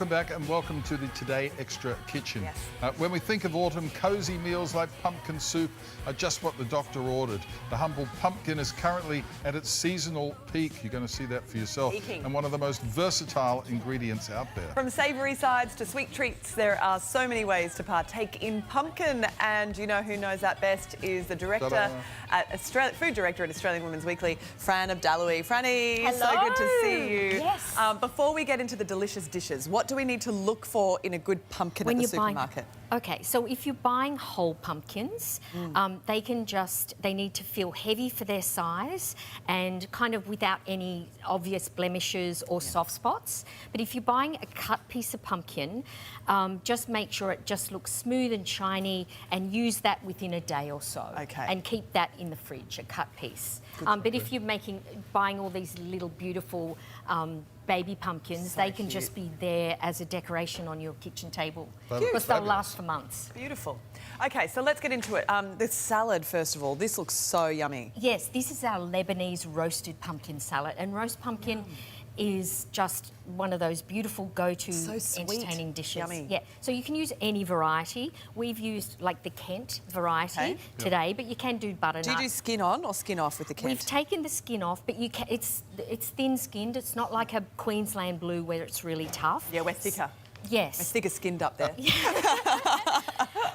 Welcome back and welcome to the Today Extra Kitchen. Yes. When we think of autumn, cosy meals like pumpkin soup are just what the doctor ordered. The humble pumpkin is currently at its seasonal peak. You're going to see that for yourself. Peaking. And one of the most versatile ingredients out there. From savoury sides to sweet treats, there are so many ways to partake in pumpkin. And you know who knows that best is the director food director at Australian Women's Weekly, Fran Abdaloui. Franny, Hello. so good to see you. Yes. Before we get into the delicious dishes, what do we need to look for in a good pumpkin at the supermarket? Okay, so if you're buying whole pumpkins, they need to feel heavy for their size and kind of without any obvious blemishes or soft spots. But if you're buying a cut piece of pumpkin, just make sure it just looks smooth and shiny and use that within a day or so. Okay. And keep that in the fridge, a cut piece. But if you're buying all these little beautiful baby pumpkins, So they can cute. just be there as a decoration on your kitchen table. Cute. Because they'll Fabulous. last for months. Beautiful. Okay, so let's get into it. The salad, first of all. This looks so yummy. Yes, this is our Lebanese roasted pumpkin salad. And roast pumpkin is just one of those beautiful go-to So sweet. entertaining dishes. Yummy. Yeah, so you can use any variety. We've used like the Kent variety today, but you can do butternut. Do you do skin on or skin off with the Kent? We've taken the skin off, but it's thin-skinned. It's not like a Queensland blue where it's really tough. Yeah, we're thicker. We're Yes. thicker skinned up there.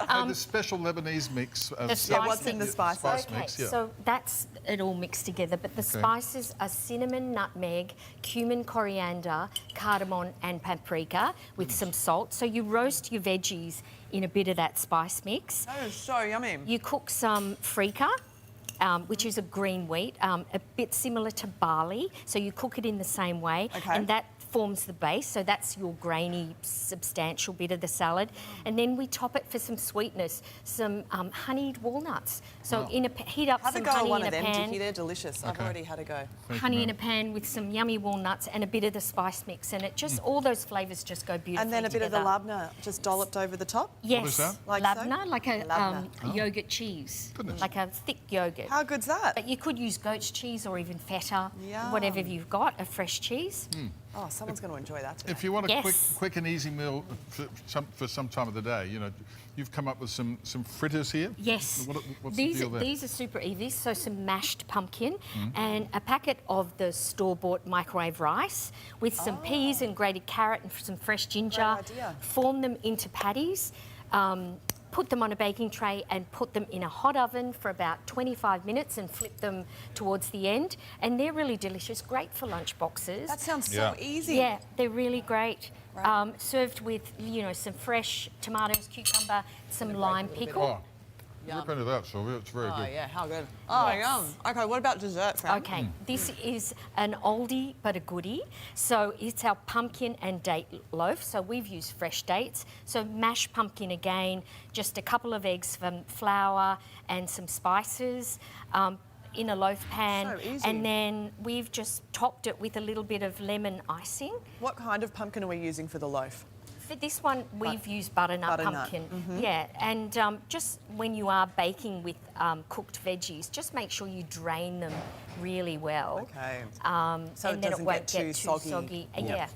And the special Lebanese mix of The spice what's in the mix. spice? Spice Okay, mix, yeah. so that's it all mixed together. But the spices are cinnamon, nutmeg, cumin, coriander, cardamom and paprika with some salt. So you roast your veggies in a bit of that spice mix. That is so yummy. You cook some freekeh, which is a green wheat, a bit similar to barley. So you cook it in the same way. Okay. And that forms the base, so that's your grainy, substantial bit of the salad. And then we top it for some sweetness, some honeyed walnuts. So heat up Have a some go at honey one in of a them, pan. Dickie. They're delicious. I've already had a go. Honey in a pan with some yummy walnuts and a bit of the spice mix, and it just all those flavours just go beautifully And then a bit of the together. labna just dolloped over the top. Yes, What is that? Like so? labna, like a Labna. yogurt cheese, Goodness. like a thick yogurt. How good's that? But you could use goat's cheese or even feta, Yum. whatever you've got, a fresh cheese. Oh, someone's going to enjoy that today. If you want a Yes. quick and easy meal for some time of the day, you know, you've come up with some fritters here. Yes. What's the deal there? These are super easy. So some mashed pumpkin and a packet of the store-bought microwave rice with some peas and grated carrot and some fresh ginger. Great idea. Form them into patties. Put them on a baking tray and put them in a hot oven for about 25 minutes and flip them towards the end. And they're really delicious, great for lunch boxes. That sounds so Yeah. easy. Yeah, they're really great. Right. Served with, some fresh tomatoes, cucumber, some lime pickle. Oh, rip into that, Sylvia. It's very Oh, good. yeah, how good. Oh, Yes. yum. Okay, what about dessert, Fran? Okay, this is an oldie but a goodie. So it's our pumpkin and date loaf. So we've used fresh dates. So mashed pumpkin again, just a couple of eggs, from flour and some spices in a loaf pan. So easy. And then we've just topped it with a little bit of lemon icing. What kind of pumpkin are we using for the loaf? For this one, we've used butternut pumpkin. Yeah, and just when you are baking with cooked veggies, just make sure you drain them really well. Okay. So it and then it doesn't won't get too get too soggy. soggy. Yeah. Yeah.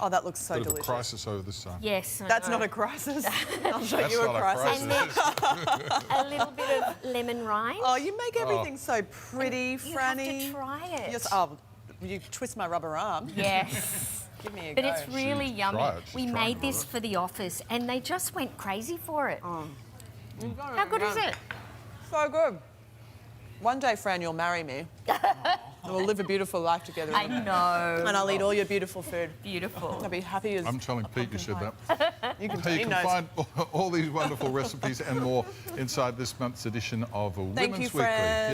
Oh, that looks so Bit of a delicious. crisis over this time. Yes. I That's know. not a crisis. I'll show That's you a not a crisis. And then a little bit of lemon rind. Oh, you make everything so pretty, you Franny. have to try it. Yes. Oh, you twist my rubber arm. Yes. Give me a But go. it's really She's yummy. tried. She's We tried made it, this right? for the office and they just went crazy for it. Oh. How good is it? So good. One day, Fran, you'll marry me. And we'll live a beautiful life together. I know. And I'll eat all your beautiful food. Beautiful. I'll be happy as I'm telling Pete you said that. you can Hey, he you can knows. find all these wonderful recipes and more inside this month's edition of Women's you, Weekly. Fran.